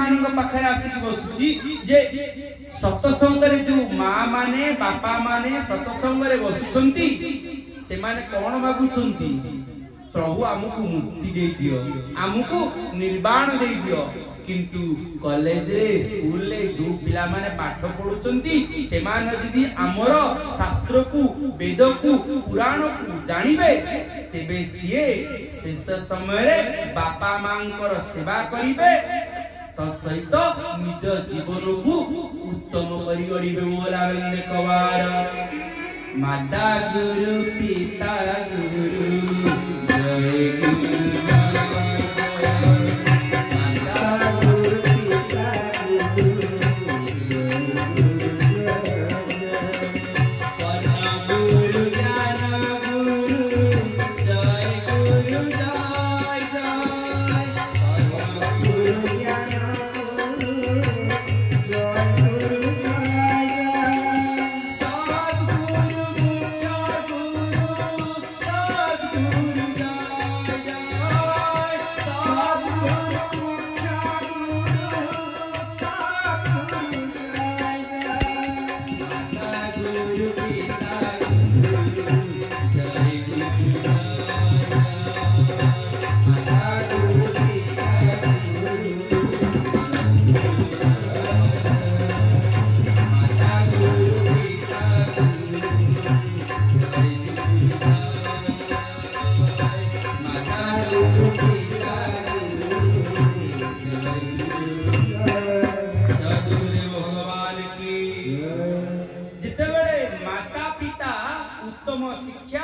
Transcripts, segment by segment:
मान पाखे आसिक बसुची जे सत्संग जो माँ माने बापा माने सत्संग बसुंती से माने कौन मागुंती प्रभु आमको मुक्ति दे दियो आमको निर्वाण दे दियो किंतु कॉलेज रे स्कूल रे जो पिला माने पाठ पढुचंती से मान यदि हमर शास्त्र को वेद को पुराण को जानिबे तेबे सिए शेष समय रे बापा मांकर सेवा करिबे तो सहित निज जीवन को उत्तम करि गड़िबे बोला बंदे कवार माता गुरु पिता गुरु जय गुरु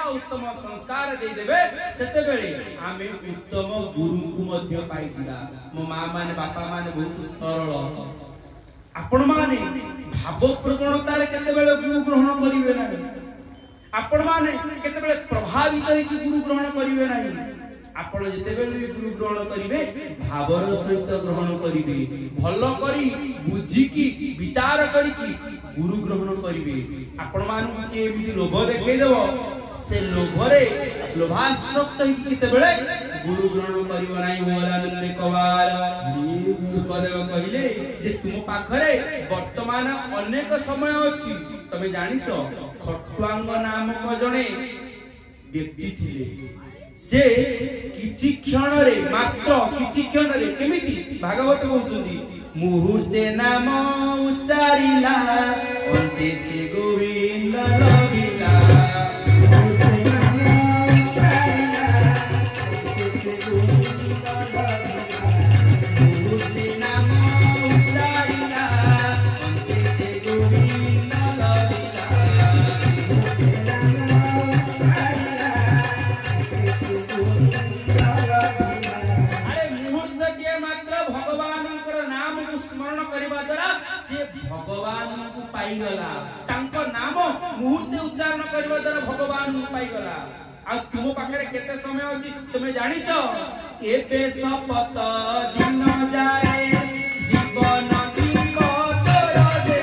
उत्तम संस्कार दे देबे सेते बेले आमे उत्तम गुरु को मध्य पाइजिबा मो मां माने बापा माने बहुत सरल आपण माने भाव प्रवणता रे केते बेले गुरु ग्रहण करिवे नाही आपण माने केते बेले प्रभावित होई गुरु ग्रहण करिवे नाही आपण जते बेले गुरु ग्रहण करिवे भावर सहित ग्रहण करिवे भलो करी बुझी की विचार करी की गुरु ग्रहण करिवे आपण मान के एमि लोभ देखै देबो से लोभरे लोभासक्त केते बेले गुरु ग्रहण करिव नाही बोलानंद कवार सुखदेव कहिले जे तुम पाखरे वर्तमान अनेक समय अछि तमे जानिचो खटुआंग नामक जणे व्यक्ति थिले से किछि क्षण रे मात्र किछि क्षण रे केमिति भागवत कहउछुंदी मुहूर्ते नाम उच्चारिला अन्ते से गोविंद लभिला पाइगला तांको नाम मुहूर्ते उच्चारण करबा द्वारा भगवान पाइगला आ तुम पाखरे केते समय अछि तुमे जानि छ एते सपत दिन जाए जीवन की कतर दे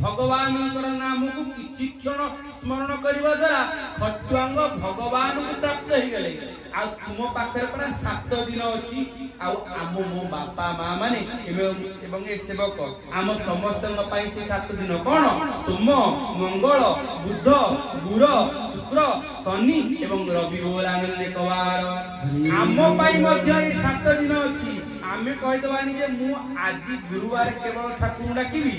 भगवान नाम को किछि क्षण स्मरण करबा द्वारा खटुआंग भगवान को प्राप्त हो गले आ तुम पाखरे परा 7 दिन अछि आ आम मो बापा मां माने एवं ए सेवक आम समस्त पई से 7 दिन कोन सोम मंगल बुध गुरु शुक्र शनि एवं रवि बोलानंद कवार आम पई मध्य ए 7 दिन अछि आमे कहि दबानी जे मु आज गुरुवार केवल ठाकुर डाकिबी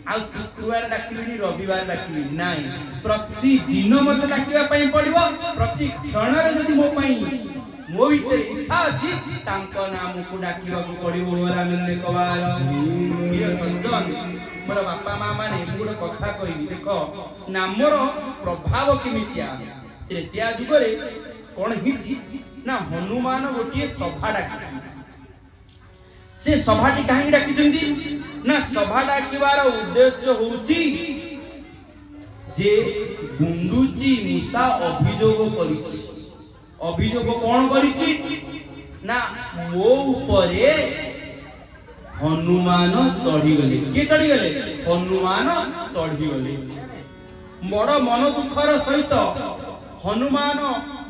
आ शुक्रवार डाकिबी रविवार डाकिबी नाही प्रतिदिन मत डाकिबा पई पड़िबो प्रति क्षण रे जदी मो पई मो इते इच्छा अछि तांको नाम को डाकिबा को पड़िबो बोलानंद कवार प्रिय सज्जन मोर बापा मां माने गुड कथा कहिबी देखो नामर प्रभाव केमितिया तृतीया जुगरे कोन हिची ना हनुमान गोटिए सभा डाकी से सभाटी कहीं डाकी ना सभा डाकिबार उद्देश्य होउची जे गुंडुची मूसा अभियोग करिछि। अभियोग कोन करिछि ना मो ऊपरे हनुमान चढ़ी गले। के चढ़ी गले? हनुमान चढ़ी गले। बड़ मन दुखर सहित हनुमान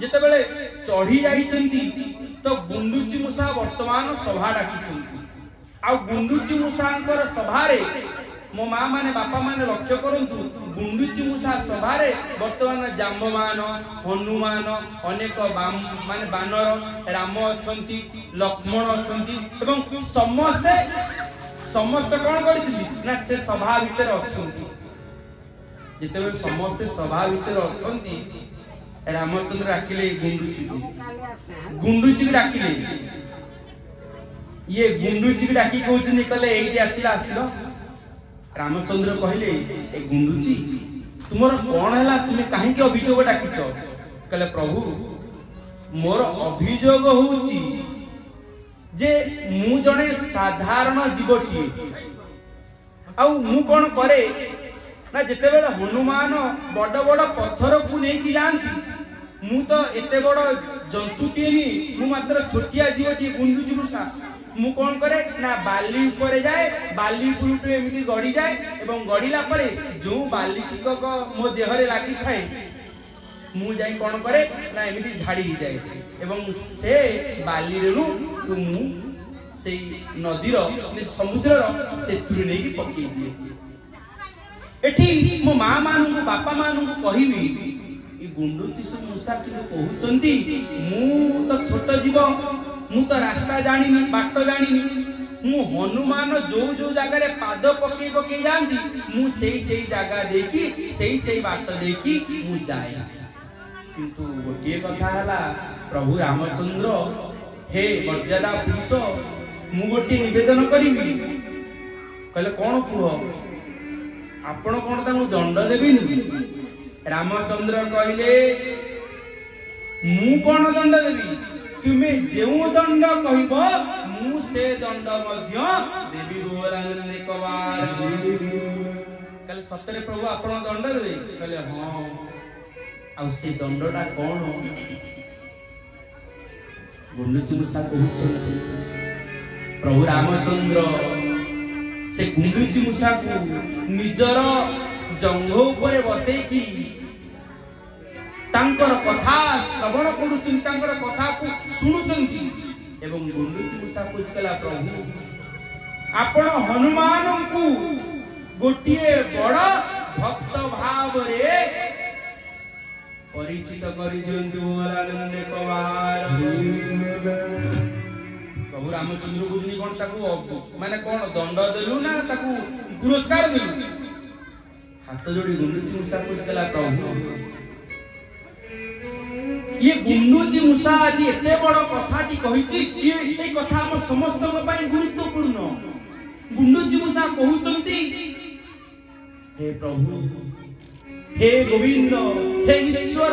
जेते बेले चढ़ी जाइछन्ती तो गुंडुची मूसा वर्तमान सभा डाकिछन्ती। आ गुंडुची मूसांकर सभारे मो माँ माने बापा माने लक्ष्य करंतु गुंडुची मूसा सभारे वर्तमान जाम्बवान हनुमान अनेक माने बानर राम अछंती लक्ष्मण अछंती एवं समस्त कोन करिथिबी ना से सभा भीतर अछंती। जेते समस्त सभा भीतर अछंती रामचंद्र डाकिले गुंडुची डाकिले। ये गुंडुची डाकी कहउछनी कले एठी आसिला आसिलो। रामचंद्र कहले ए गुंडुची तुमर कोन हैला तुमे काहे के अभियोग डाकिछ? कहले प्रभु मोर अभियोग होउची जे मु जणे साधारण जीवटी आ मु कोन करे ना जेते बेला हनुमान बड़ बड़ पत्थर को नै कि जानती मु तो एते बड़ जंतुटी नी मु मात्र छोटिया जीवटी गुंडुची मूसा मु कोन करे ना बाली ऊपर जाए बाली पुरुट एमिति गड़ी जाए एवं गड़ीला परे जो बाली टिकक मो देहरे लागि थाए मु जाई कोन करे ना एमिति झाड़ी जाए एवं से बाली रेनु मु से नदीर समुद्रर सेतुरे नै पक्की दिए। एठी मो माँ मानु बापा मानु कहिबी ई गुंडुची मूसा कि कहउचंती मु तो छोट जीव मु तो रास्ता जानिनी बाट जानिनी मु हनुमान जो जो जगह रे पाद पके पके जानती मु सेई जगह देखी सेई बाट देखी मु जाय। किंतु गोटे कथा हला प्रभु रामचंद्र हे मर्यादा पुरुष मु गोटे निवेदन करिबी। कहले कोन कुह आपण कोन तानु दंड देबिनी? रामचंद्र कहले मु कोन दंड देबी? तुमे जेउ दंड कहबो मु से दंड मध्य देबी बोलाने कबार। कल सतरे प्रभु आपण दंड देबे? कहले हां। आ से दंडटा कोन? गुंडुची मूसा कहउछ प्रभु रामचंद्र से गुंडुची मूसा को निजर जंघ ऊपर बसेकी तांकर कथा श्रवण करूचन तांकर कथा को सुनुचंती एवं गुंडुची मूसा पूछला प्रभु आपण हनुमान को गोटिए बड़ भक्त भाव रे परिचित करि दियंतु बोलानंदे कवार। प्रभु रामचंद्र गुरुनी कोन ताकू माने कोन दंड देलु ना ताकू पुरस्कार देलु? हाथ जोड़ी गुंडुची मूसा पूछला प्रभु ये गुंडुची मूसा आज एते बड़ कथाटी कहिछि ये कथा हम समस्त पई गुरुत्वपूर्ण। गुंडुची मूसा कहउचंती हे प्रभु हे गोविंद हे ईश्वर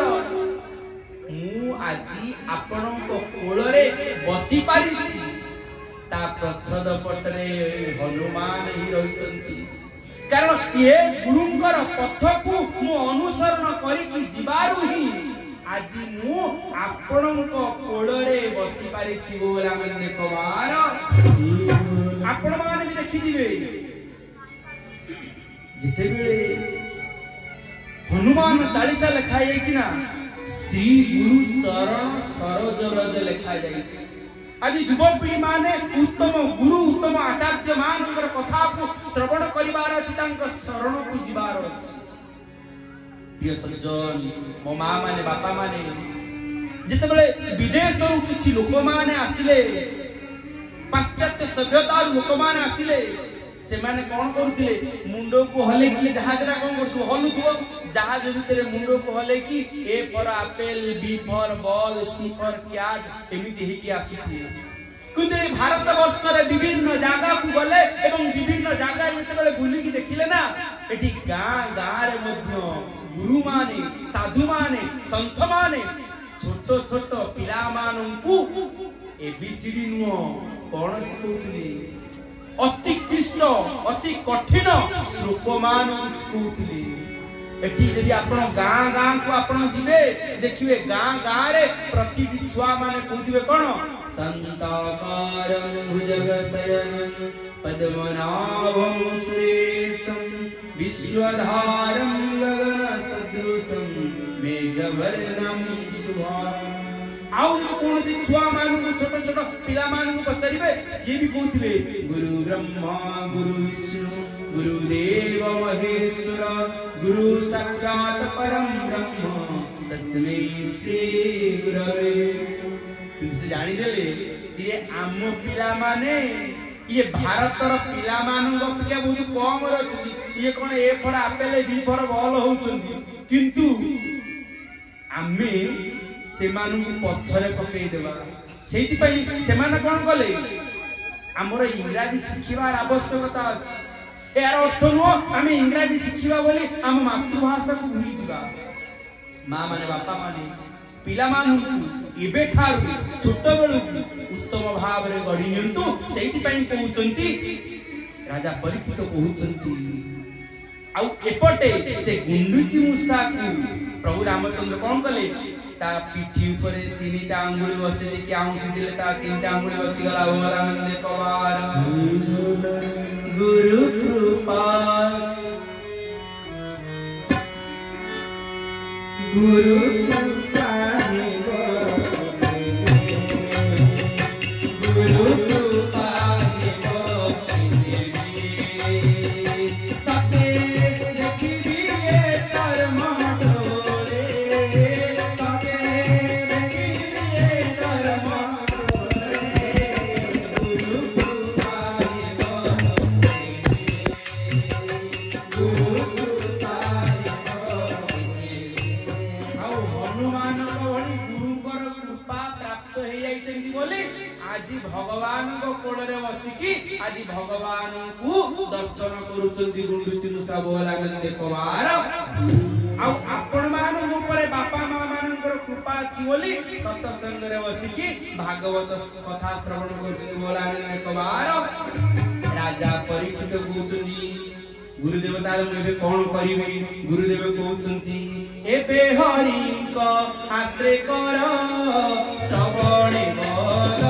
मु आजी आपनक कोलरे बसी पारिछि ता प्रच्छद पटरे हनुमान ही रहिचंती। कारण ये गुरुंकर पथ को मु अनुसरण करिकि जिबारु ही आज मु आपनक कोलरे बसी पारिछि बोला मन देखबार। आपण माने भी देखि दिबे जिते बेले हनुमान 40 लिखा जाइछि ना श्री गुरु चरण सरोज रज लिखा जाइछि। आज युवपीढ़ी माने उत्तम गुरु उत्तम आचार्य मान कथा को श्रवण करिवार अछि तांक शरण को जिवार अछि। प्रिय सज्जन मो माँ माने बापा माने जिते बेले विदेश किछि लोक माने आसिले पाश्चात्य सभ्यता लोक माने आसिले से माने कोन करथिले मुंडो को हले कि जहाजरा कोन करथु हलुथु जहाज भितरे मुंडो को हले कि A for apple B for ball C for cat एमिति ही कि आसीथि। कुंदे भारत वर्ष रे विभिन्न जागा को गले एवं विभिन्न जागा जते बेले बुली कि देखिले ना एठी गां रे मध्य गुरु माने साधु माने संत माने छोटो छोटो पिला माननकु एबीसीडी नो कोन सिखौथि अति क्लिष्ट अति कठिन श्लोक मान सिखौथि एठी यदि आपण गाँ गाँ को आपण जिबे देखिबे गाँ गाँ रे प्रति छुआ माने कहथिबे कोन संताकारं भुजगशयनं पद्मनाभं सुरेशं विश्वधारं गगनसदृशं मेघवर्णं शुभांगं आउ कोन से छुआ मान को छोट छोट पिला मान को पचारिबे से भी कहथिबे गुरु ब्रह्मा गुरु विष्णु गुरुदेव महेश्वर गुरु साक्षात परम ब्रह्म तस्मै श्री गुरवे तुमसे जानी देले ये आम पिला माने ये भारतर पिला मान अपेक्षा बहुत कम रही ये कौन ए फर आपेल बी फर बल होउचंदी किंतु आमे से मानु पछरे पकई देबा सेति पई से मान कोन कले हमर इंग्रजी शिखिबार आवश्यकता अछि यार अर्थ नो आमे इंग्रजी शिखिबा बोली हम मातृभाषा को भूली दिबा मां माने बापा माने पिला मान इबे ठारू छोट बेलु उत्तम भाव रे गढी नियंतु सेति पई कहउचंती राजा परीक्षित कहउचंती आउ एपटे से गुंडुची मूसा को प्रभु रामचंद्र कोन कले ता पिठी ऊपर तीनटा अंगुली बसे कि आउंसी दिले ता तीनटा अंगुली बसी गला भगवान कवार गुरु कृपा गुरु कृपा गुरु कृपा भगवान को कोल रे बसिकी आज भगवान को दर्शन करूचंती गुंडुची मूसा बोला नंदे पवार आ आपण मान ऊपर बापा मां मानकर कृपा अछि बोली सत्संग रे बसिकी भागवत कथा श्रवण करती बोला नंदे पवार राजा परीक्षित कहउचंती गुरुदेव तार मुबे कोन करिवे गुरुदेव कहउचंती एबे हरि को आश्रय कर श्रवणे बोल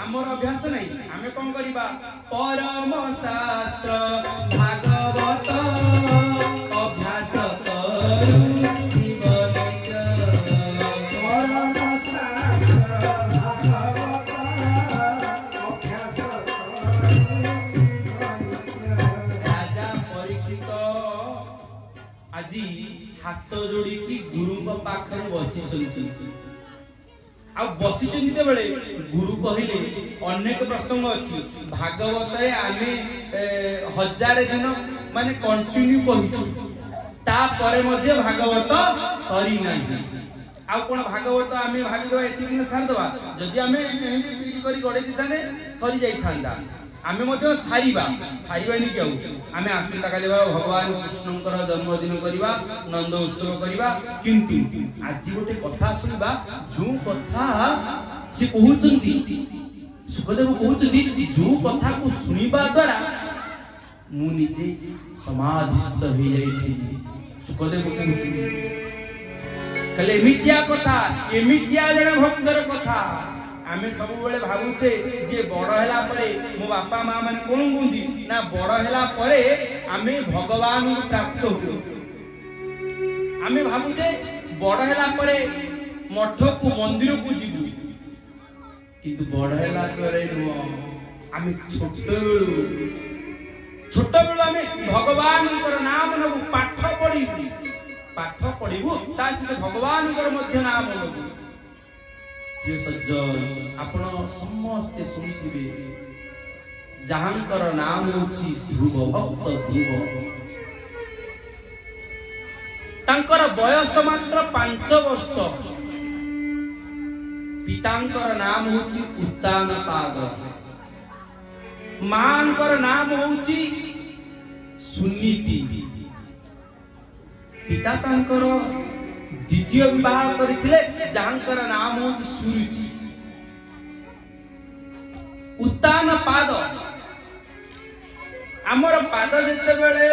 आमर अभ्यास नहीं आमे कोन करिबा परम शास्त्र भागवत अभ्यास करू जीवन परम शास्त्र भागवत अभ्यास राजा परीक्षित आजी हाथ जोड़ी की गुरु को पाखरे बसी चलती आ बसी चिंते बेले गुरु कहिले अनेक प्रसंग अछि भागवत रे आमे 1000 दिन माने कंटिन्यू कहिछु ता परे मध्ये भागवत सरी नाही आ कोन भागवत आमे भाबी दो एति दिन सार दवा जदि आमे एही पीडी करी गडे दिथाने सरी जाई थांदा आमे मध्ये सारीबानी केउ आमे आसीता काले भगवान कृष्णकर जन्मदिन करिबा नंद उत्सव करिबा किंतु आज गोटे कथा सुनिबा जो कथा से कहउचंती सुखदेव कहउचंती जो कथा को सुनिबा द्वारा मु निजे समाधिस्थ हो जाईथि सुखदेव कहउचंती कले मिथ्या कथा ए मिथ्या जने भक्तर कथा आमे सब बेले भाबुचे जे बड़ हैला परे मो बापा मां माने कोन गुंदी ना बड़ हैला परे आमे भगवान को प्राप्त हो आमे भाबुचे बड़ हैला परे मठ को मंदिर को जीवु किंतु बड़ हैला परे नो आमे छोट बेलु आमे भगवान को नाम न पाठ पढिबु ता से भगवान को मध्य नाम नबु ये सज्जन आपण समस्त सुनिथिबे जहांकर नाम होछि ध्रुव भक्त ध्रुव तांकर बयस मात्र 5 वर्ष पितांकर नाम होछि उत्तानपाद मांकर नाम होछि सुनीति पिता तांकर द्वितीय विवाह करथिले जांकर नाम होची सुरुचि। उत्तान पाद आमर पाद जते बेले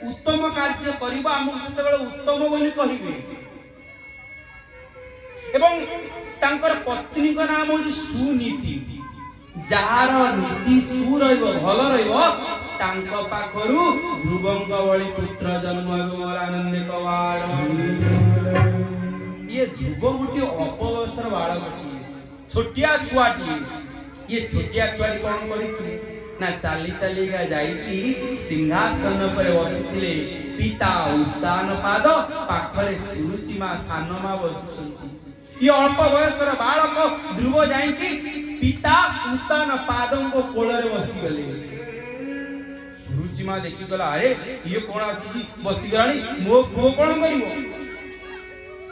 उत्तम कार्य करिबा हमहु सेते बेले उत्तम बोली कहिबे एवं तांकर पत्नी का नाम होची सुनीति। जार नीति सु रहिबो भल रहिबो तांको पाखरु ध्रुवंक वळी पुत्र जन्म हेबो आनंद कवार। ये ध्रुव गुटी अपवसर बाळक छोटिया छुआटी। ये छोटिया छुआटी कोन करिछि ना चाली चाली का जाई सिंहासन पर बसिथिले पिता उत्तान पाद पाखरे सुरुचि मा सानमा बसिछन्ति। ये अल्प बयसर बालक ध्रुव जाई पिता उत्तान पादों को कोଳରେ बसी गले। सुरुचि मा देखि गला अरे ये कोन अछि बसी गलानी मो पुओ कोन करिवो।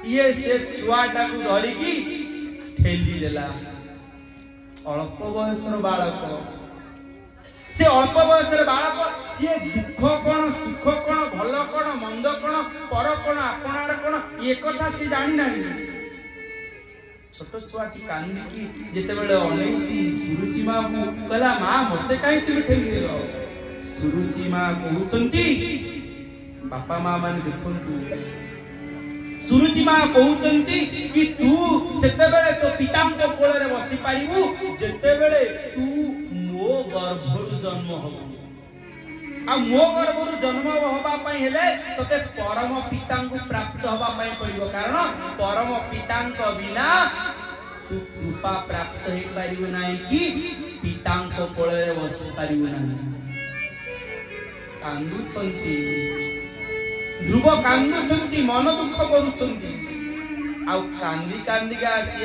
ये से छुआटा को धरि की ठेली देला। अल्प बयसर बालक से अल्प बयसर बालक से दुख कोन सुख कोन भल कोन मंद कोन पर कोन आपणार कोन ये कथा से जानि नाही। छोट छुआटी कांदिकी जेते बेले अनेइची सुरुचि मा को कहला मां मते काई तुम ठेली देलो। सुरुचि मा कहउचंती बापा मां मान देखंतु सुरुचि मा कहउचंती कि तू सेते बेले तो पितांको कोଳରେ बसी पारिबु जेते बेले तू मो गर्भरु जन्म होबो। आ मो गर्भरु जन्म होबा पई हेले तते परम पितांको प्राप्त होबा पई पड़िबो कारण परम पितांको बिना तू कृपा प्राप्त हे पारिबो नाही कि पितांको कोଳରେ बसी पारिबो नाही। कांदुचंती ध्रुव कांदुचंती मन दुख करूचंती। आ कांदी कांदी का आसी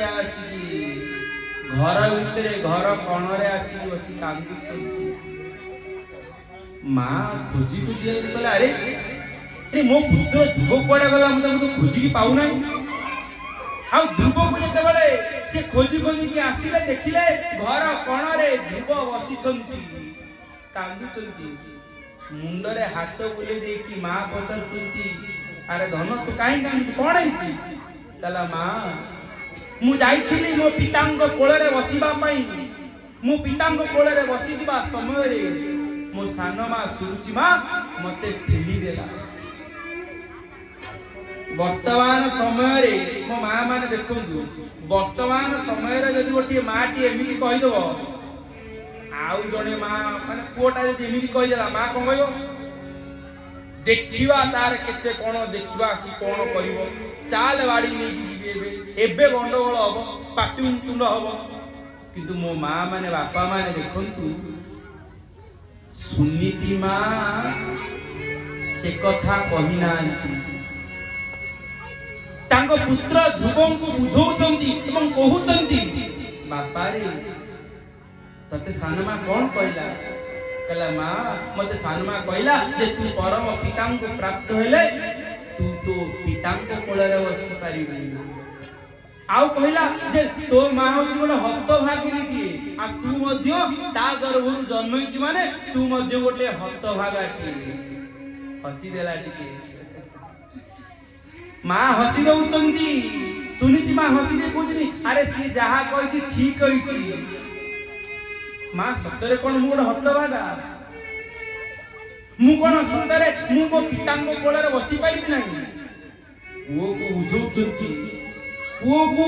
घर भितरे घर कोणरे आसी बसी कांदुचंती। मां खोजी खोजी कहला अरे अरे मो पुत्र ध्रुव कोडा गला मते खोजी की पाउ नाही। आ ध्रुव को जते बेले से खोजी खोजी की आसीले देखिले घर कोणरे ध्रुव बसिछंती कांदुचंती। मुंडरे हाथ बुले दे की मां पचरचंती अरे धन तू काई कांदी कोन हेती। कहला मां मु जाईथिली मो पितांग कोଳରେ बसिबा पई मो पितांग कोଳରେ बसिबा समय रे मो सानमा सुरुचि मा मते ठेली देला। वर्तमान समय रे मो मां माने देखंतु वर्तमान समय रे जदि गोटी माटी एमिति कहि दबो आउ जने मां माने पुओटा जदि एमिति कहि देला मां कोन कहयो देखिवा तार केते कोन देखिवा कि कोन करिवो चाल बाड़ी नै दिबे एबे गंडगोल हबो पाटी उंटुंड हबो। किंतु मो मां माने बापा माने देखंतु सुनीति मां से कथा कहि नांती। तांको पुत्र ध्रुवं को बुझौचंती एवं कहउचंती बापा रे तते सानमा कोन कहला। कहला मां मते सानमा कहला जे तू परम पितांको प्राप्त हेले तू तो पितांको कोଳରେ बसी पारिबी। आउ कहला जे तो मां होची गोटे हतभागिनी टिए आ तू मध्य ता गर्भरु जन्मइची माने तू मध्य गोटे हतभागा टिए। हसी देला टिके मां हसी दउचंती। सुनीति मां हसी दे कहउची अरे सी जहा कहिची ठीक कहिची। मां सतरे कोन मु गोटे हतभागा मु कोन सतरे मु मो पितांको कोଳରେ बसी पाइबी नाही। वो को बुझौचंती वो को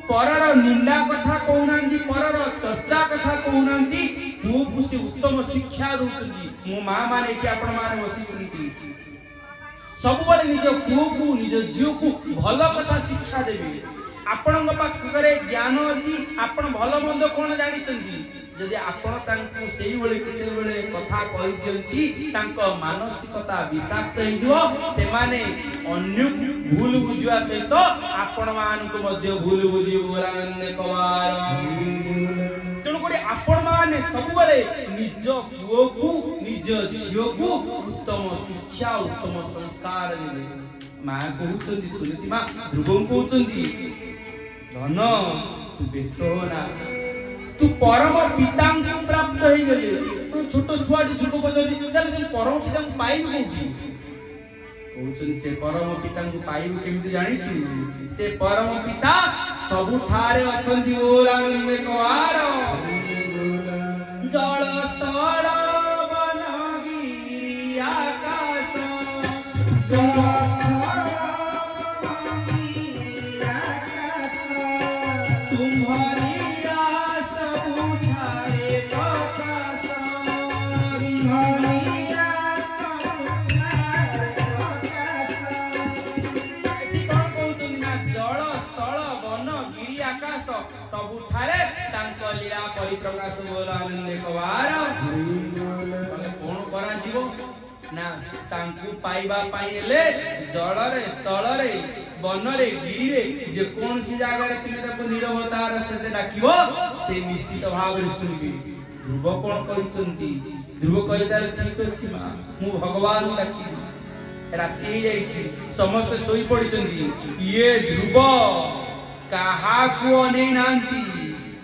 परर निंदा कथा कहउनांती परर चर्चा कथा कहउनांती वो को से उत्तम शिक्षा दउचंती। मो मां माने कि आपण माने बसिचंती सब बले निज पुओ को निज झियो को भल कथा शिक्षा देबे। आपण पाखरे ज्ञान अछि आपण भल मंद कोन जानि चंती जदि आपण तांको सेही बेले केते बेले कथा कहि दियंती तांको मानसिकता विषाक्त हे दियो से माने अन्य भूल बुझिवा सहित आपण मान को मध्य भूल बुझि आनंद कवार। तेणु करी आपण माने सब बेले निज पुओ को निज झियो को उत्तम शिक्षा उत्तम संस्कार देबे। मां कहउचंदी सुनीति मां ध्रुवं कहउचंदी धन तू व्यस्त हो ना तू परम पितांको प्राप्त हे गेले। छोट छुआटी ध्रुव पजरी परम पितांको पाइबो कोठी से परम पिता को पाइबु केमिति जानिछु से परम पिता सबु ठारे अछंती बोल आनंद कवार जल स्थल वन गिरि आकाश जल स्थल वन गिरि आकाश तुम्हारी सबु ठारे प्रकाश तुम्हारी ସବୁଠାରେ ତାଙ୍କ ଲୀଳା ପରିପ୍ରକାଶ ବୋଲ ଆନନ୍ଦ କବାର କଣ କରାଯିବ ନା ତାଙ୍କୁ ପାଇବା ପାଇଁ ହେଲେ ଜଳରେ ସ୍ଥଳରେ ବନରେ ଗିରିରେ ଯେ କୌଣସି ଜାଗାରେ ତୁମେ ତାକୁ ନିରବତାର ସହିତ ଡାକିବ ସେ ନିଶ୍ଚିତ ଭାବରେ ଶୁଣିବେ। ଧ୍ରୁବ କଣ କହିଛନ୍ତି? ଧ୍ରୁବ କହିଲେ ତାହେଲେ ଠିକ ଅଛି ମା, ମୁଁ ଭଗବାନ ଡାକିବି। ରାତି ହେଇଯାଇଛି, ସମସ୍ତେ ଶୋଇ ପଡିଛନ୍ତି। ଇଏ ଧ୍ରୁବ କାହାକୁ ଅନେଇ ନାହାନ୍ତି,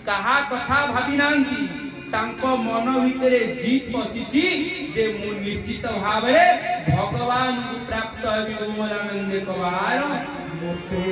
କାହା କଥା ଭାବି ନାହାନ୍ତି। ତାଙ୍କ ମନ ଭିତରେ ଜିତ୍ ପଶିଛି ଯେ ମୁଁ ନିଶ୍ଚିତ ଭାବରେ ଭଗବାନଙ୍କୁ ପ୍ରାପ୍ତ ହେବି। ଆନନ୍ଦ କବାର ମୋତେ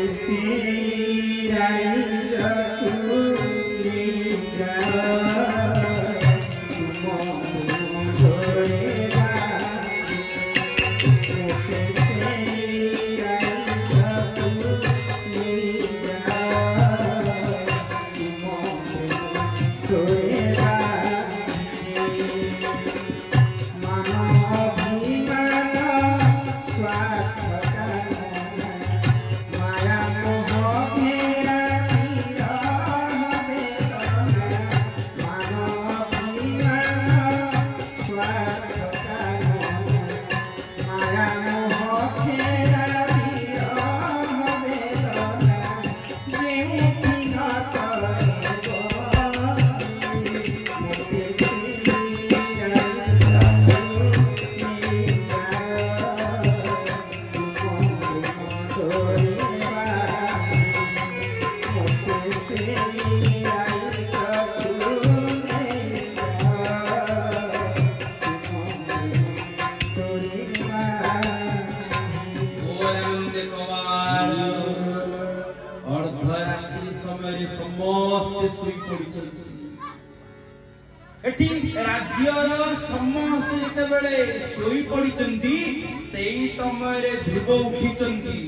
राज्यर समस्त जेतेबेले सोई पड़िचंती सेही समय रे ध्रुव उठिचंती।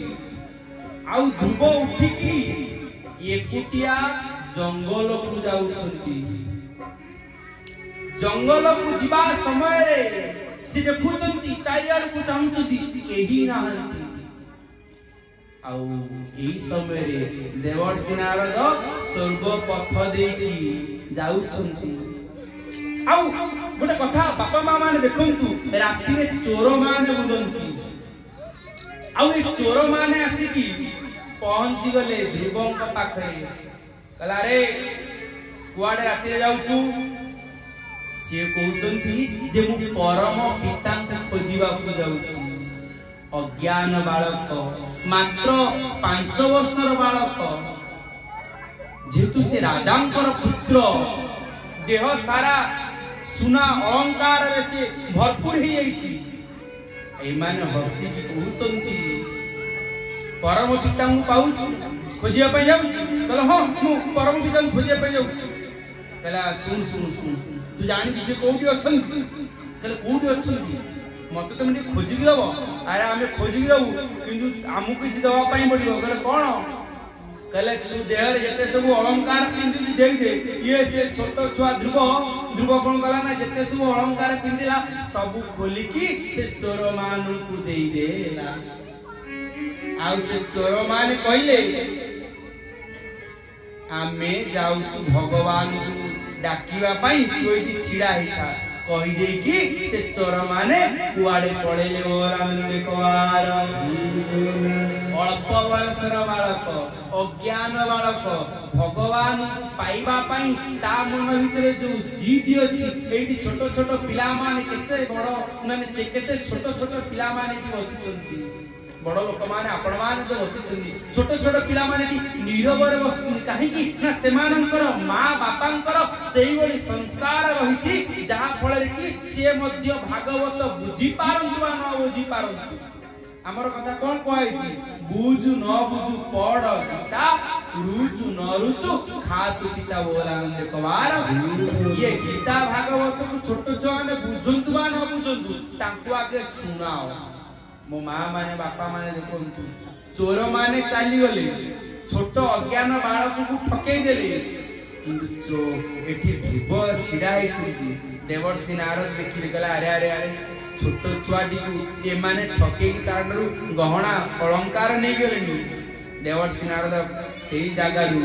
आउ ध्रुव उठिकी एकुटिया जंगल को जाउछंती। जंगल को जिबा समय रे से देखुचंती चारियाड को चाहुचंती केही नाहंती। आउ एही समय रे देवर्षि नारद स्वर्ग पथ देकी जाउछंती। आउ गोटे कथा बापा माँ माने देखंतु राति रे चोर माने बुलंती। आउ ए चोर माने आसिकी पहुंची गले ध्रुवंक पाखरे। कहला रे कुआडे राति रे जाउछु? से कहउचंती जे मु परम पिता को खोजिबा को जाउछु। अज्ञान बालक मात्र 5 वर्षर बालक जेतु से राजांकर पुत्र देह सारा सुना अलंकार से भरपूर ही जाइछि। एई माने हसी की कहउचंती परम पिता को पाउछु खोजिया पय जाउ। कहला हां मु परम पिता को खोजिया पय जाउ। कहला सुन सुन सुन तू जानि कि से कोठी अछंती? कहले कोठी अछंती मते तुम ने खोजि दबो। अरे आमे खोजि दबु किंतु आमु किछ दवा पय पड़ियो। कहले कोन? कहले तू देहर जते सब अलंकार पिंदी देई दे। ये से छोटो छुआ ध्रुव ध्रुव कोन कला ना जते सब अलंकार पिंदिला सब खोली की से चोर मानु को देई देला। आउ से चोर मान कहिले आमे जाउछु भगवान को डाकिबा पई तू एठी छिडा हिता कहि देई की से चोर माने कुआडे पळेले। और आनंद कवार अल्प बयसर बालक अज्ञान बालक भगवान पाइबा पाई ता मन भितरे जो जिद अछि। एठी छोटो छोटो पिला माने केते बड़ माने केते छोटो छोटो पिला माने की बसिचंती। बड़ लोक माने आपण माने जो बसिचंती छोटो छोटो पिला माने की नीरव रे बसिचंती। काहे की ना सेमानंकर मां बापांकर सेही वली संस्कार रहिछि जहा फळे की से मध्य भागवत बुझी पारंतु वा न बुझी पारंतु आमर कथा कौन कहै बुझु न बुझु पढ़ गीता रुचु न रुचु खातु पिता बोलानंद कवार। ये गीता भागवत को छोट छुआ ने बुझंतु बा न बुझंतु तांको आगे सुनाओ। मो मां माने बापा माने देखंतु चोर माने चाली गले छोट अज्ञान बालक को ठकै देले किंतु एठी धीप छिड़ा हेछि देवर्षि नारद देखि गला अरे अरे अरे छोट छुआटी को ये माने ठकै तारु गहना अलंकार नै गेलेनी। देवर्षि नारद सेही जागा रु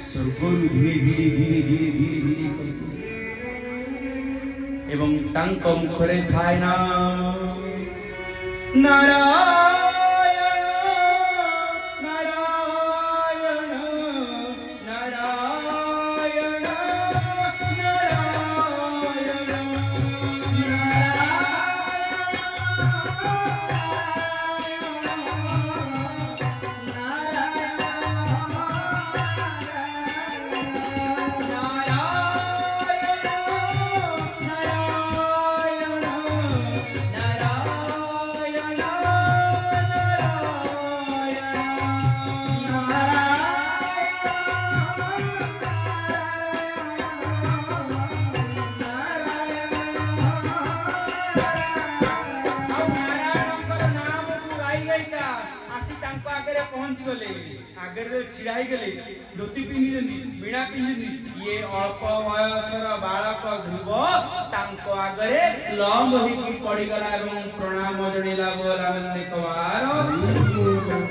स्वर्ग धीरे धीरे धीरे धीरे धीरे धीरे खसी एवं तांक मुखरे थाय ना नारायण नारायण नारायण छिड़ाई गले धोती पिंधि बीणा पिंधि ये अल्प वयसर बालक ध्रुव तांको आगरे लंग होई पड़ी गला एवं प्रणाम जणिला बोलानंद कवार।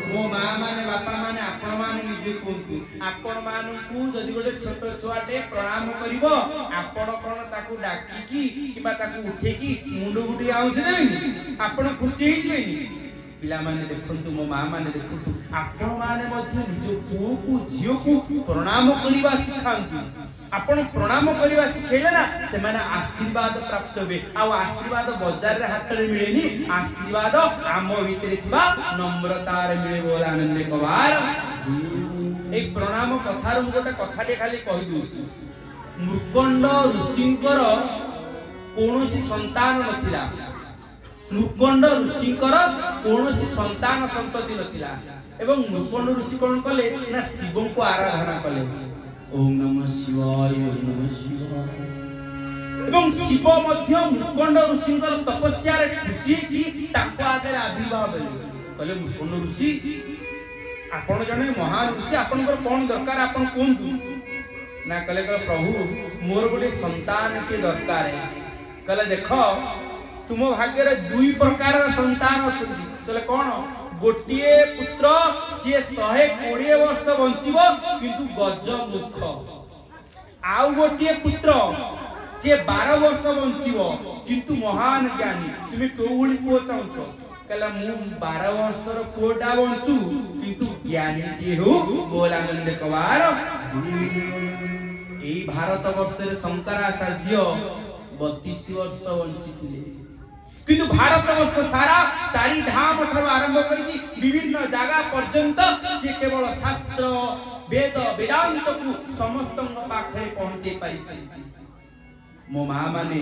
मो मां माने बापा माने आपण माने निजे कोंतु आपण मानकु जदि गोटे छोट छुआटे प्रणाम करिवो आपण कोन ताकू डाकी की किबा ताकू उठे की मुंडो गुटी आउछ नै आपण खुशी हे जेनी। पिला माने देखंतु मो मां माने देखंतु आपण माने मध्य निज पुओ को झियो को प्रणाम करिवा सिखांतु। आपण प्रणाम करिवा सिखेले ना से माने आशीर्वाद प्राप्त होबे। आ आशीर्वाद बाजार रे हाथ रे मिलेनी आशीर्वाद आम भीतर थिबा नम्रतार मिले बोल आनंद कवार। एक प्रणाम कथार मु गोटे कथाटे खाली कहि दूची मुकुंड ऋषिंकर कोनोसी संतान नथिला। मुकुंड ऋषिंकर कोनोसी संतान संतति नथिला एवं मुकुंड ऋषि कोन कले ना शिव को आराधना कले ओम नमः शिवाय ओम नमः शिवाय एवं शिव मध्य मुकुंड ऋषिंकर तपस्या रे खुशी की ताको आगे आविर्भाव कले मुकुंड ऋषि आपण जने महान ऋषि आपनकर कोन दरकार आपन कोंतु ना कले प्रभु मोर गोटे संतान के दरकार है। कले देखो तुम भाग्य रे दुई प्रकार संतान अछंती तले कोन गोटिए पुत्र सी 120 वर्ष बंचिबो किंतु गज मुख आउ गोटिए पुत्र सी 12 वर्ष बंचिबो किंतु महान ज्ञानी तुम कोउली को चाहछो कला मु 12 वर्षर कोडा बंचू किंतु ज्ञानी के हो बोल आनंद कवार। एई भारत वर्ष रे शंकराचार्य 32 वर्ष बंचिथिले किंतु भारत वर्ष सारा चारि धाम ठार आरंभ करी विभिन्न जगह पर्यंत से केवल शास्त्र वेद वेदांत को समस्त पाखे पहुंचे पाई। मो मां माने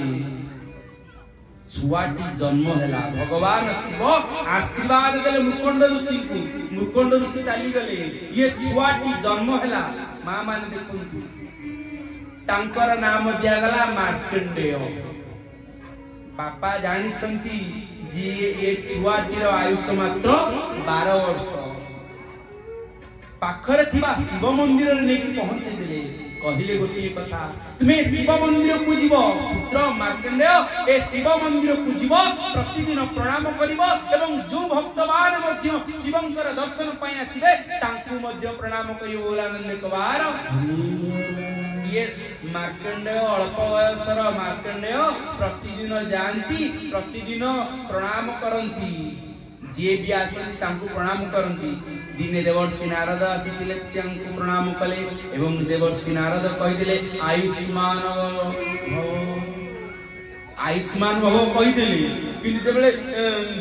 छुआटी जन्म हैला भगवान शिव आशीर्वाद देले मुकुंड ऋषि को मुकुंड ऋषि चली गले ये छुआटी जन्म हैला मां माने देखंतु तांकर नाम दिया गला मार्कंडेय। बापा जानी चंती जी ये छुआटीर आयुष मात्र 12 वर्ष पाखरे थिबा शिव मंदिर रे नेकी पहुंचे देले कहिले गोटी कथा तुमे शिव मंदिर को जीवो पुत्र मार्कंडेय ए शिव मंदिर को जीवो प्रतिदिन प्रणाम करिवो एवं जो भक्तमान मध्य शिवंकर दर्शन पय आसीबे तांकु मध्य प्रणाम करिवो बोल आनंद कवार। ये मार्कंडेय अल्प वयसर मार्कंडेय प्रतिदिन जानती प्रतिदिन प्रणाम करंती जे भी आसन तांकु प्रणाम करंती। दिने देवर्षि नारद आसीतिले तांकु प्रणाम कले एवं देवर्षि नारद कहिदिले आयुष्मान आयुष्मान भव कहिदिले किंतु जेबेले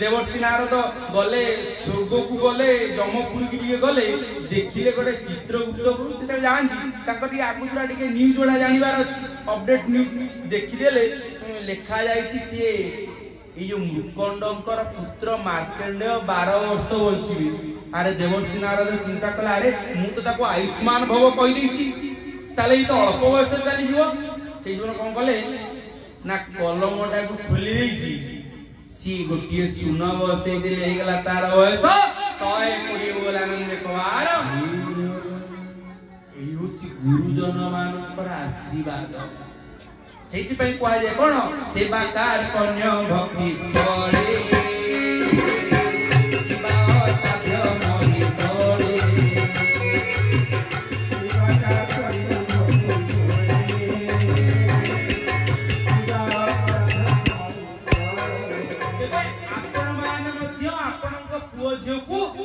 देवर्षि नारद गले स्वर्ग को गले जमपुर की गले देखिले गोटे चित्रगुप्त को जानती ताकती आगुरा टिके न्यूज जोड़ा जानिबार अछि अपडेट न्यूज देखिदेले लेखा जाईछि से ये जो मुकंडकर पुत्र मार्कंडेय 12 वर्ष बंची। अरे देवर्षि नारद चिंता कला अरे मु तो ताको आयुष्मान भव कहि देछि ताले तो अल्प बयस चली जीव से जन कोन कले ना कलमटा को खोली देछि सी गोटिए सुन बसे दिले हे गला तार बयस 120 बोल आनंद कुमार एई होछि गुरुजन मानकर आशीर्वाद सेति पई कोआ जे कोन सेवा कार कन्या भक्ति पड़े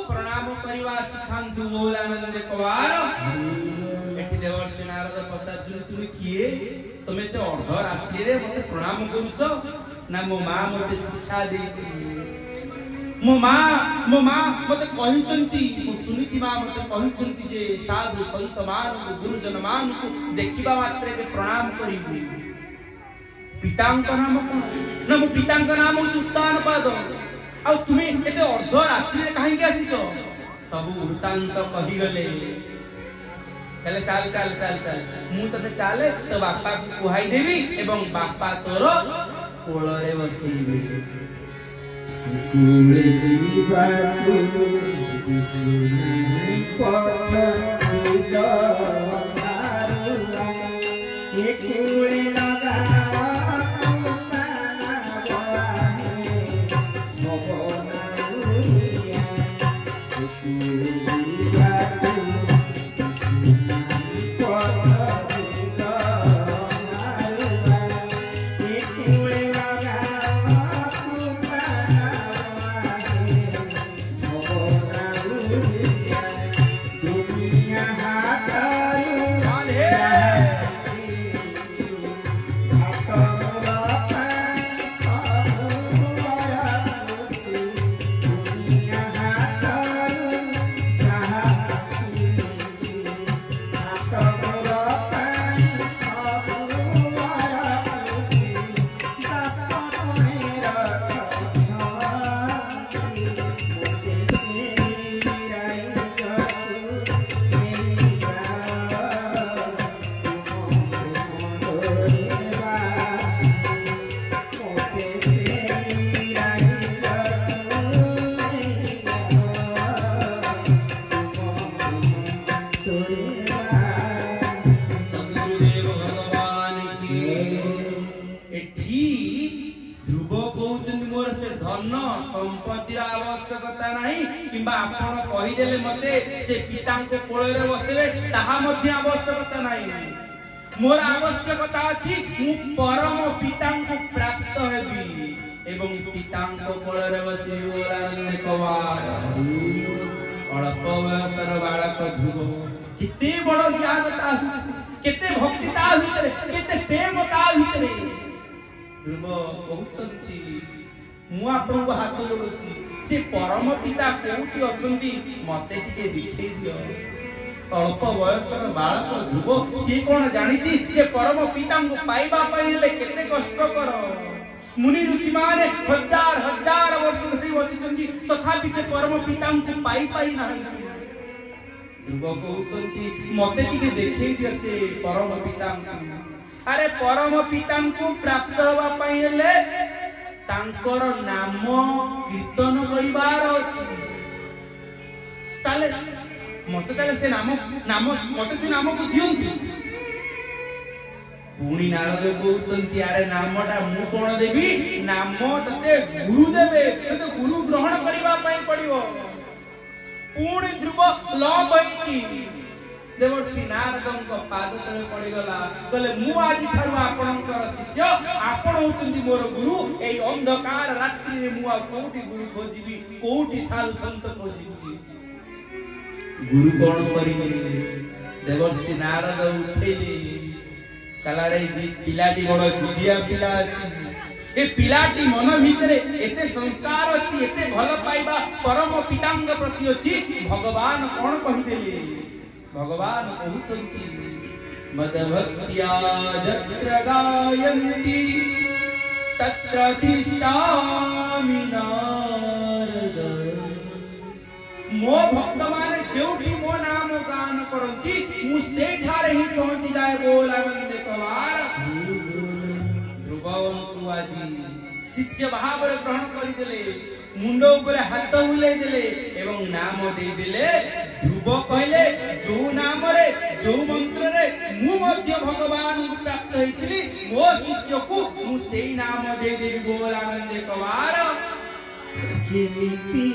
प्रणाम करवा सिखांतु बोल आनंद कुमार एठी देवर्षि नारद पचार तुम किए तुमे ते अर्ध रात्रि रे मते प्रणाम करूछ ना मो मां मते शिक्षा देछि मो मां मते कहिचंती मो सुनिति मां मते कहिचंती जे साधु संत मान गुरुजन मान को देखिबा मात्रे के प्रणाम करिबी पितांक नाम कोन ना मो पितांक नाम उत्तान पाद आ तुमे एते अर्ध रात्रि रे काहे के आसीछ सब वृत्तांत कहि गले कहले चल चल चल चल मु तते चाले तो बापा को कुहाई देबी एवं बापा तोर कोलरे बसीबे स्कूल जीवा को दिसुनी पथ गला ये कोले लगा संपत्ति आवश्यकता नहीं किंबा आपण कहि देले मते से पिता को कोळे रे बसबे ताहा मध्ये आवश्यकता नहीं मोर आवश्यकता अछि मु परम पिता को प्राप्त हेबी एवं पिता को कोळे रे बसबी मोर आनंद कवार अल्प बयसर बालक ध्रुव किते बड़ ज्ञान ता केते भक्ति ता भितरे केते प्रेम ता भितरे ध्रुव बहुत शक्ति मु आपन को हाथ जोड़ुची से परम पिता कोठी अछंती मते टिके दिखै दियो अल्प बयसर बालक ध्रुव से कोन जानिची जे परम पिता को पाइबा पहिले केते कष्ट कर मुनि ऋषि माने हजार हजार वर्ष धरि बसिचंती तथापि से परम पिता को पाई नाही ध्रुव कहउचंती मते टिके देखै दियो से परम पिता अरे परम पिता को प्राप्त होबा पहिले तांकर नाम कीर्तन करिवार अछि ताले मते ताले से नाम मते से नाम को दियंती पुणी नारद कहउचंती अरे नामटा मु कोन देबी नाम तते गुरु देबे तते गुरु ग्रहण करिवा पई पड़िबो पुणी ध्रुव ल बईती देवर्षि नारदंक पाद तले पड़ी गला कहले मु आदि छारु आपनकर शिष्य आपण होचंती मोर गुरु एई अंधकार रात्रि रे मु आ कोठी गुरु खोजिबी कोठी साल संत खोजिबी गुरु कोन करिबे देवर्षि नारद उठेली कला रे पिलाटी बड़ जुदिया पिला अछि ए पिलाटी मन भितरे एते संस्कार अछि एते भल पाइबा परम पितांग प्रति अछि भगवान कोन कहि देले भगवान कहउचंती मदभक्त्या जत्र गायन्ति तत्र तिष्ठामि नारद मो भक्त माने जोठी मो नाम गान करंती मु सेठारे ही पहुंची जाए बोल आनंद कवार ध्रुवंतु आजी शिष्य भाव रे ग्रहण करि देले मुंड ऊपर हाथ बुलाई देले एवं नाम दे देले ध्रुव कहले जो नाम रे जो मंत्र रे मु मध्य भगवान को प्राप्त होइतली मो शिष्य को मु सेई नाम दे देबी बोल आनंद कवार किमिति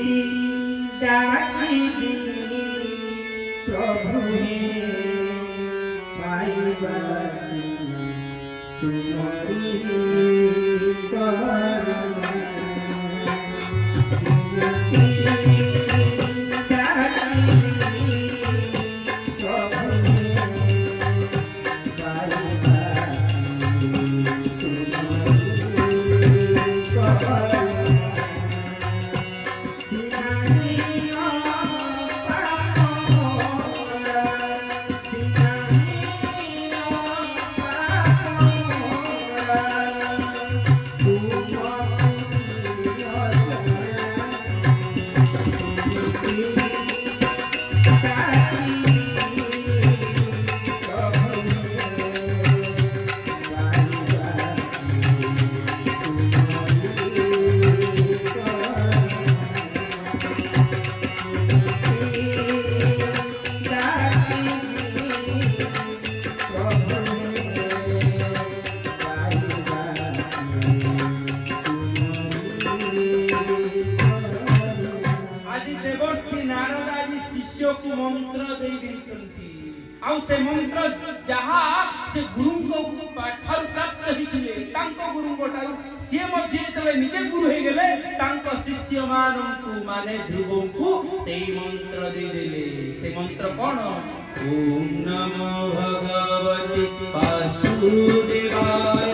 डाकिबी प्रभु पाइबा तुम्हारी करुणा मंत्र दे देचंती आउ से मंत्र जहा से गुरु को पाठर प्राप्त हिथिले तांको गुरु को ठारू से मध्ये तले निजे गुरु हे गेले तांको शिष्य मानंतु माने ध्रुव को सेई मंत्र दे देले से मंत्र कोन ओम नमो भगवते वासुदेवाय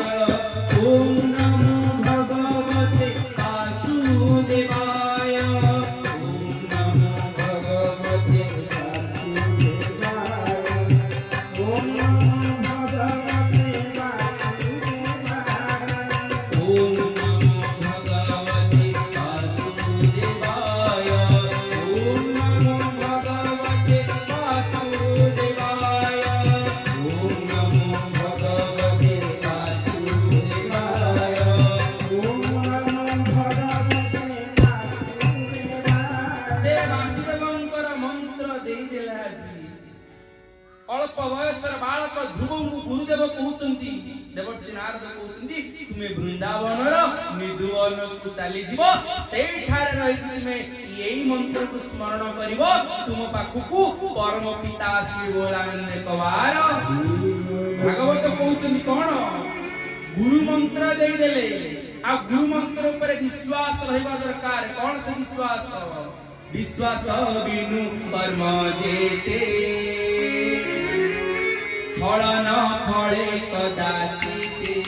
ओम नमो भगवते वासुदेवाय ओम नमो भगवते अल्प वयसर बालक ध्रुव गुरुदेव कहउचंती देवर्षि नारद कहउचंती तुमे वृंदावन रो निधुवन को चली जीवो सेई ठारे रहि तुमे एई मंत्र को स्मरण करिवो तुम पाखुकु परम पिता श्री बोलानंद कवार भागवत कहउचंती कोन गुरु मंत्र देई देले आ गुरु मंत्र ऊपर विश्वास रहबा दरकार कोन से विश्वास विश्वास बिनु कर्म जेते फल न फले कदाचिते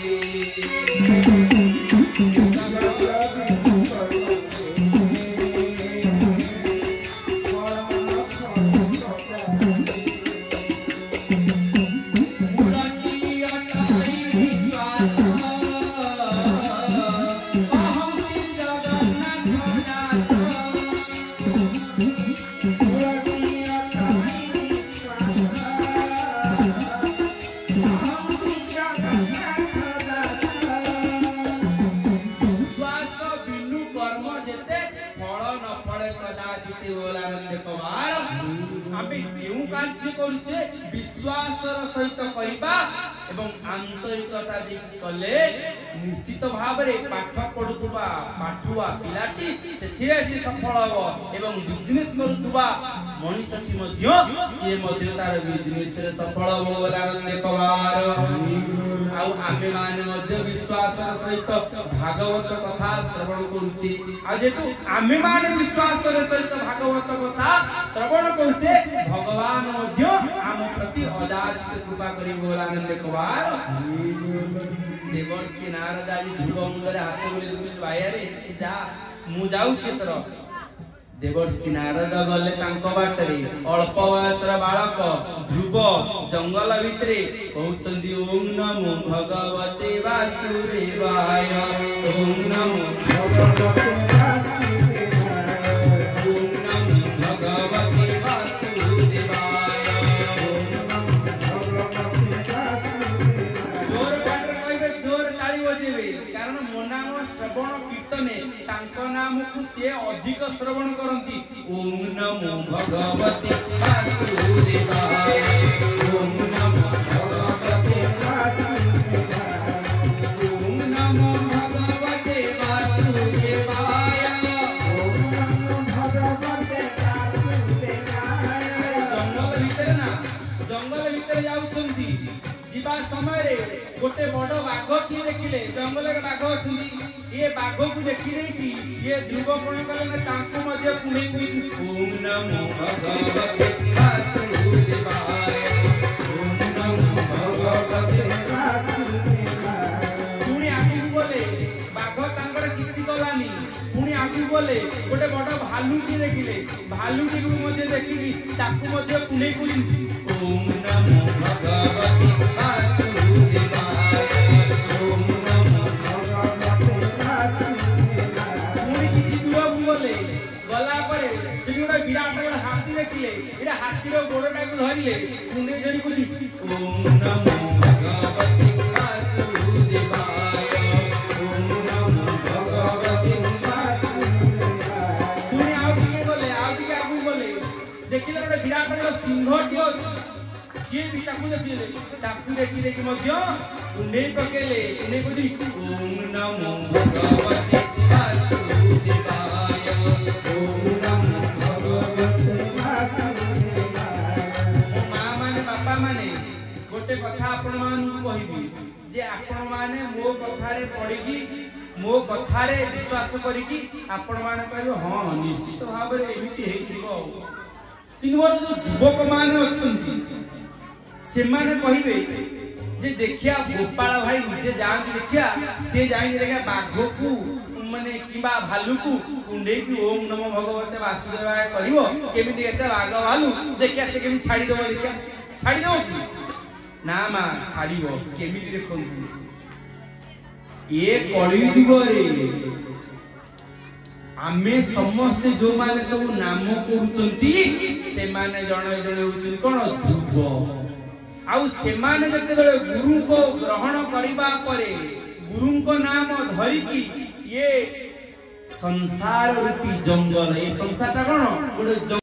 विश्वास सहित करबा एवं आंतरिकता दे कले निश्चित भाव रे पाठ पढुतबा पाठुआ पिलाटी सेथिरे से सफल हो एवं बिजनेस करतबा मनुष्यटी मध्य से मध्य तार बिजनेस रे सफल हो आनंद कवार आउ आमे माने मध्य विश्वास सहित भागवत कथा श्रवण करूची आ जेतु आमे माने विश्वास सहित भागवत कथा श्रवण करूचे भगवान मध्य आम प्रति अजाज कृपा करी बोल आनंद कवार देवर्षि नारद आदि ध्रुव मुंडरे हाथ बोले भाई रे जा मु जाऊ चित्र देवर्षि नारद गले तांको बाटरे अल्प बयसर बालक ध्रुव जंगल भितरे कहउचंदी ओम नमो भगवते वासुदेवाय ओम नमो भगवते वासुदेवाय ओम नमो भगवते वासुदेवाय ओम नमो भगवते वासुदेवाय जोर बाटरे कहबे जोर ताली बजेबे कारण मो नाम श्रवण कीर्तने तांको नाम को से अधिक श्रवण करंती ओम नमो भगवते वासुदेवाय ओम नमो भगवते वासुदेवाय ओम नमो भगवते वासुदेवाय ओम नमो भगवते वासुदेवाय जंगल भितर जाउछंती जीवा समय रे गोटे बड़ बाघ की देखिले जंगल रे बाघ अछंती ये बाघ को देखि देती ये ध्रुव कोण कले ना तांको मध्ये पुणे कुई ओम नमो भगवते वासुदेवाय ओम नमो भगवते वासुदेवाय पुणी आगु बोले बाघ तांकर किछि गलानी पुणी आगु बोले गोटे बड़ भालू की देखिले भालू की मध्ये देखिली ताकू मध्ये पुणे कुई ओम नमो भगवते वासुदेवाय ओम नमो भगवते वासुदेवाय पुणी किछि दूर बोले गला परे जेगुडा विराट बड़ हाथी देखिले एरा हाथीर गोड़टा को धरिले पुणे धरि कुई ओम नमो भगवते वासुदेवाय ओम नमो भगवते वासुदेवाय पुणी आउटी बोले आगु बोले देखिले गोटे विराट बड़ सिंह टी अछि जे भी ताकू देखिले ताकू देखि मध्य पुणे पकेले पुणे कोठी ओम नमो भगवते वासुदेवाय ओम नमो भगवते वासुदेवाय मां माने बापा माने गोटे कथा आपण मानू कहिबी जे आपण माने मो कथारे पडिकी मो कथारे विश्वास करिकी आपण माने कहबे हां निश्चित भाबरे एमिति हेइथिबो किन मोर जो युवक माने अछंती से माने कहिबे जे देखिया गोपाल भाई निजे जान देखिया से जाई देखिया बाघ को माने किबा भालू को कुंडे की ओम नमो भगवते वासुदेवाय करिवो केमिति एते बाघ भालू देखिया से केमि छाडी दो देखिया छाडी दो की ना मा छाडीबो केमिति देखो ये कଳି युगरे आमे समस्त जो माने सब नाम करूचंती से माने जणे जणे होचन कोन ध्रुव आउ से माने जते बेले गुरु को ग्रहण करिबा परे गुरु को नाम धरि की ये संसार रूपी जंगल ये संसार कोन गोटे